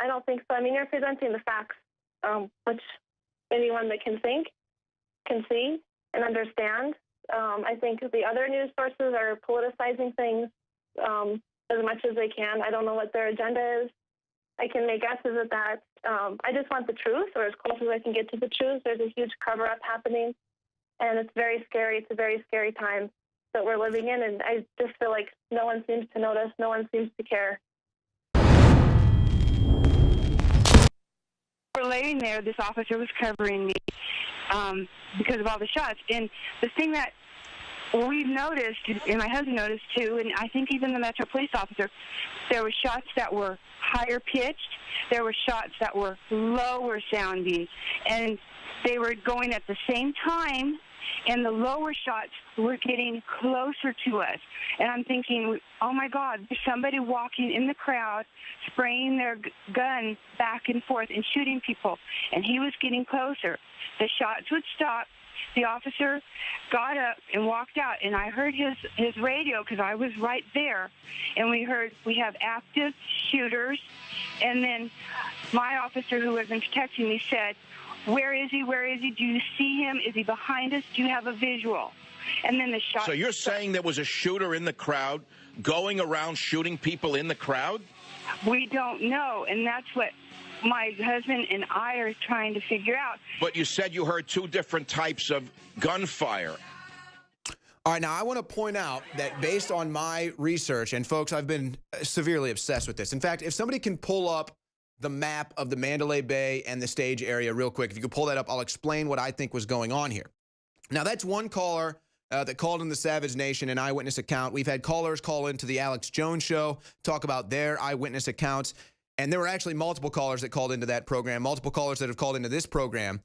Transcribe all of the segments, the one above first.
I don't think so. I mean, you're presenting the facts, which anyone that can think can see and understand. I think the other news sources are politicizing things as much as they can. I don't know what their agenda is. I can make guesses at that. I just want the truth, or as close as I can get to the truth. There's a huge cover-up happening, and it's very scary. It's a very scary time that we're living in, and I just feel like no one seems to notice. No one seems to care. We're laying there. This officer was covering me because of all the shots. And the thing that we've noticed, and my husband noticed too, and I think even the Metro Police officer, there were shots that were higher pitched. There were shots that were lower sounding. And they were going at the same time, and the lower shots were getting closer to us. And I'm thinking, oh, my God, there's somebody walking in the crowd, spraying their gun back and forth and shooting people. And he was getting closer. The shots would stop. The officer got up and walked out, and I heard his radio because I was right there. And we heard, we have active shooters. And then my officer who was protecting me said, where is he? Where is he? Do you see him? Is he behind us? Do you have a visual? And then the shot. So you're saying there was a shooter in the crowd going around shooting people in the crowd? We don't know, and that's what my husband and I are trying to figure out. But you said you heard two different types of gunfire. All right, now I want to point out that based on my research, and folks, I've been severely obsessed with this. In fact, if somebody can pull up the map of the Mandalay Bay and the stage area real quick, if you could pull that up, I'll explain what I think was going on here. Now, that's one caller that called in the Savage Nation, an eyewitness account. We've had callers call into the Alex Jones Show, talk about their eyewitness accounts. And there were actually multiple callers that called into that program, multiple callers that have called into this program.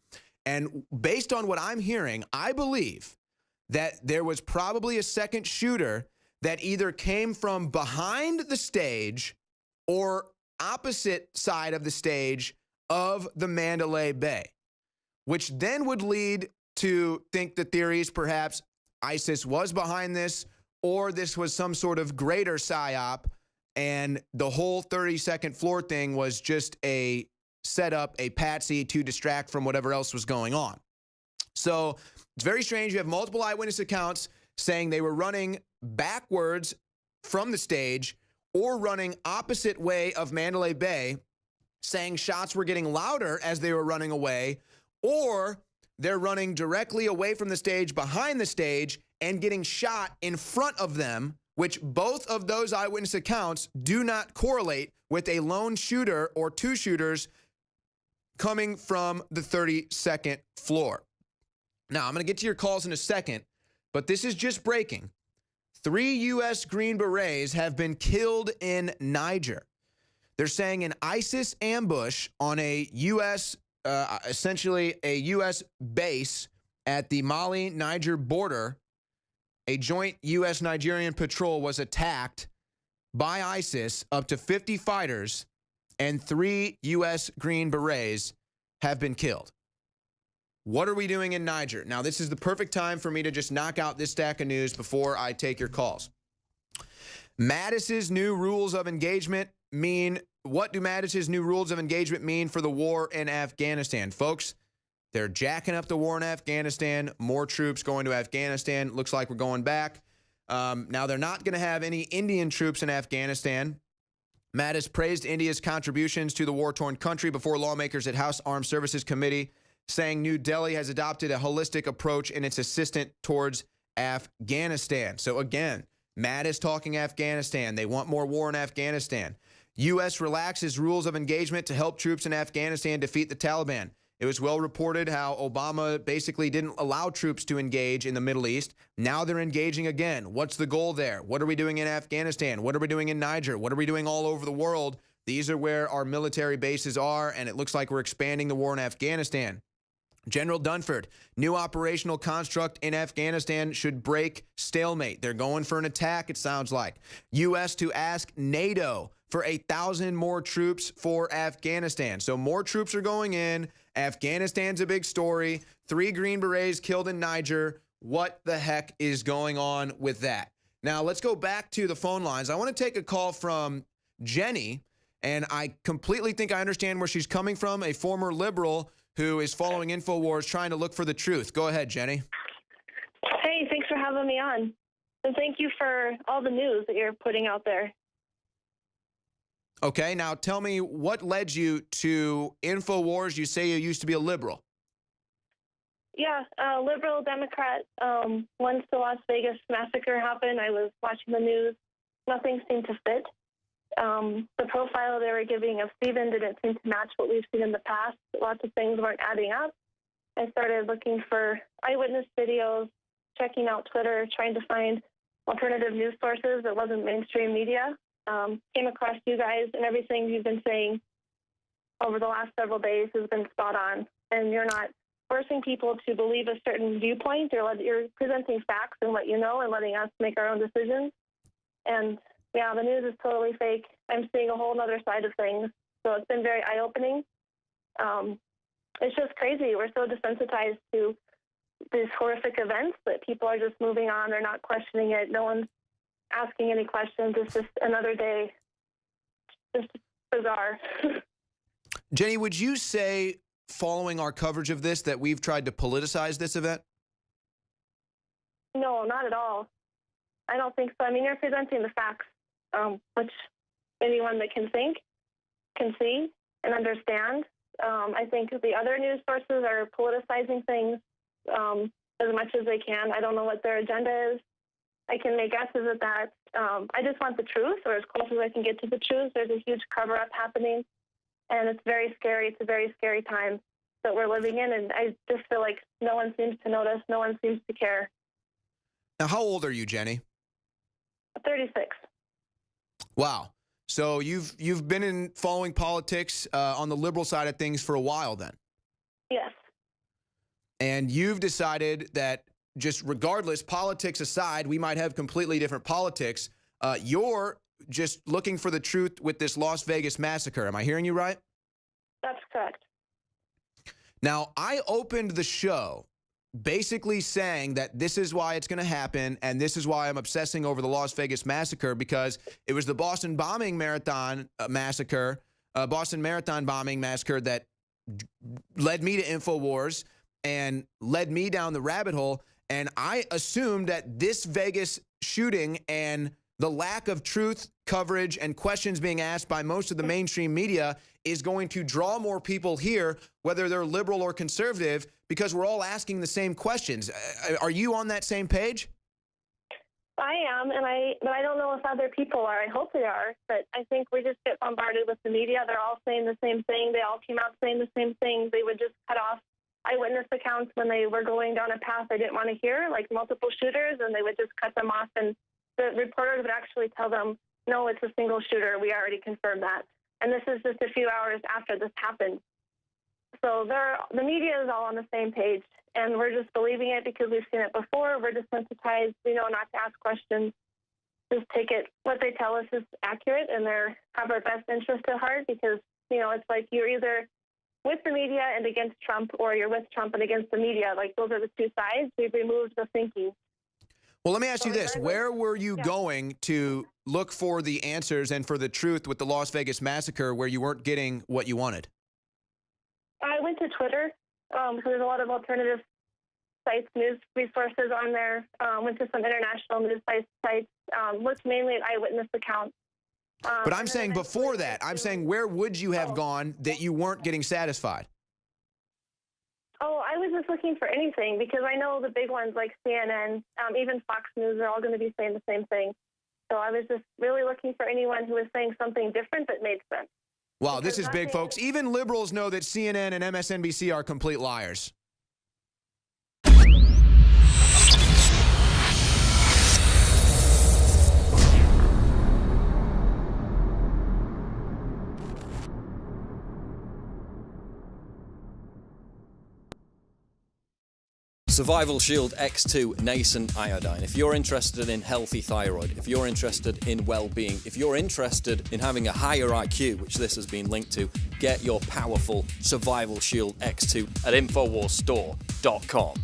And based on what I'm hearing, I believe that there was probably a second shooter that either came from behind the stage or opposite side of the stage of the Mandalay Bay, which then would lead to think the theories perhaps ISIS was behind this, or this was some sort of greater psyop, and the whole 32nd floor thing was just a setup, a patsy to distract from whatever else was going on. So it's very strange. You have multiple eyewitness accounts saying they were running backwards from the stage or running opposite way of Mandalay Bay, saying shots were getting louder as they were running away, or they're running directly away from the stage, behind the stage, and getting shot in front of them, which both of those eyewitness accounts do not correlate with a lone shooter or two shooters coming from the 32nd floor. Now, I'm going to get to your calls in a second, but this is just breaking. 3 U.S. Green Berets have been killed in Niger. They're saying an ISIS ambush on a U.S., essentially a U.S. base at the Mali-Niger border. A joint U.S.-Nigerian patrol was attacked by ISIS. Up to 50 fighters and 3 U.S. Green Berets have been killed. What are we doing in Niger? Now, this is the perfect time for me to just knock out this stack of news before I take your calls. Mattis's new rules of engagement mean, what do Mattis's new rules of engagement mean for the war in Afghanistan? Folks, they're jacking up the war in Afghanistan. More troops going to Afghanistan. Looks like we're going back. Now, they're not going to have any Indian troops in Afghanistan. Mattis praised India's contributions to the war-torn country before lawmakers at House Armed Services Committee, saying New Delhi has adopted a holistic approach in its assistance towards Afghanistan. So again, Mattis talking Afghanistan. They want more war in Afghanistan. U.S. relaxes rules of engagement to help troops in Afghanistan defeat the Taliban. It was well reported how Obama basically didn't allow troops to engage in the Middle East. Now they're engaging again. What's the goal there? What are we doing in Afghanistan? What are we doing in Niger? What are we doing all over the world? These are where our military bases are, and it looks like we're expanding the war in Afghanistan. General Dunford, new operational construct in Afghanistan should break stalemate. They're going for an attack, it sounds like. U.S. to ask NATO for 1,000 more troops for Afghanistan. So more troops are going in. Afghanistan's a big story. 3 Green Berets killed in Niger. What the heck is going on with that? Now, let's go back to the phone lines. I want to take a call from Jenny. And I completely think I understand where she's coming from, a former liberal who is following Infowars trying to look for the truth. Go ahead, Jenny. Hey, thanks for having me on. And thank you for all the news that you're putting out there. Okay, now tell me what led you to Infowars. You say you used to be a liberal. Yeah, liberal Democrat. Once the Las Vegas massacre happened, I was watching the news. Nothing seemed to fit. The profile they were giving of Stephen didn't seem to match what we've seen in the past. Lots of things weren't adding up. I started looking for eyewitness videos, checking out Twitter, trying to find alternative news sources that wasn't mainstream media. Came across you guys, and everything you've been saying over the last several days has been spot on. And you're not forcing people to believe a certain viewpoint. You're presenting facts and what you know and letting us make our own decisions. And yeah, the news is totally fake. I'm seeing a whole other side of things. So it's been very eye-opening. It's just crazy. We're so desensitized to these horrific events that people are just moving on. They're not questioning it. No one's asking any questions. It's just another day. It's just bizarre. Jenny, would you say, following our coverage of this, that we've tried to politicize this event? No, not at all. I don't think so. I mean, you're presenting the facts, which anyone that can think can see and understand. I think the other news sources are politicizing things as much as they can. I don't know what their agenda is. I can make guesses at that. I just want the truth, or as close as I can get to the truth. There's a huge cover-up happening, and it's very scary. It's a very scary time that we're living in, and I just feel like no one seems to notice. No one seems to care. Now, how old are you, Jenny? 36. Wow. So you've been in following politics on the liberal side of things for a while then? Yes. And you've decided that just regardless, politics aside, we might have completely different politics. You're just looking for the truth with this Las Vegas massacre. Am I hearing you right? That's correct. Now, I opened the show basically saying that this is why it's going to happen, and this is why I'm obsessing over the Las Vegas massacre, because it was the Boston Marathon bombing massacre that led me to Infowars and led me down the rabbit hole. And I assumed that this Vegas shooting and the lack of truth coverage and questions being asked by most of the mainstream media is going to draw more people here, whether they're liberal or conservative, because we're all asking the same questions. Are you on that same page? I am, but I don't know if other people are. I hope they are, but I think we just get bombarded with the media. They're all saying the same thing. They all came out saying the same thing. They would just cut off eyewitness accounts when they were going down a path they didn't want to hear, like multiple shooters, and they would just cut them off. And the reporters would actually tell them, no, it's a single shooter. We already confirmed that. And this is just a few hours after this happened. So the media is all on the same page, and we're just believing it because we've seen it before. We're desensitized. We know not to ask questions. Just take it. What they tell us is accurate, and they have our best interest at heart, because, it's like you're either with the media and against Trump, or you're with Trump and against the media. Like, those are the two sides. We've removed the thinking. Well, let me ask you this. Where were you going to look for the answers and for the truth with the Las Vegas massacre where you weren't getting what you wanted? I went to Twitter, because there's a lot of alternative sites, news resources on there. Went to some international news sites, looked mainly at eyewitness accounts. But I'm saying before that, I'm saying where would you have gone that you weren't getting satisfied? Oh, I was just looking for anything, because I know the big ones like CNN, even Fox News, are all going to be saying the same thing. So I was just really looking for anyone who was saying something different that made sense. Wow, this is big, folks. Even liberals know that CNN and MSNBC are complete liars. Survival Shield X2 Nascent Iodine. If you're interested in healthy thyroid, if you're interested in well-being, if you're interested in having a higher IQ, which this has been linked to, get your powerful Survival Shield X2 at InfoWarsStore.com.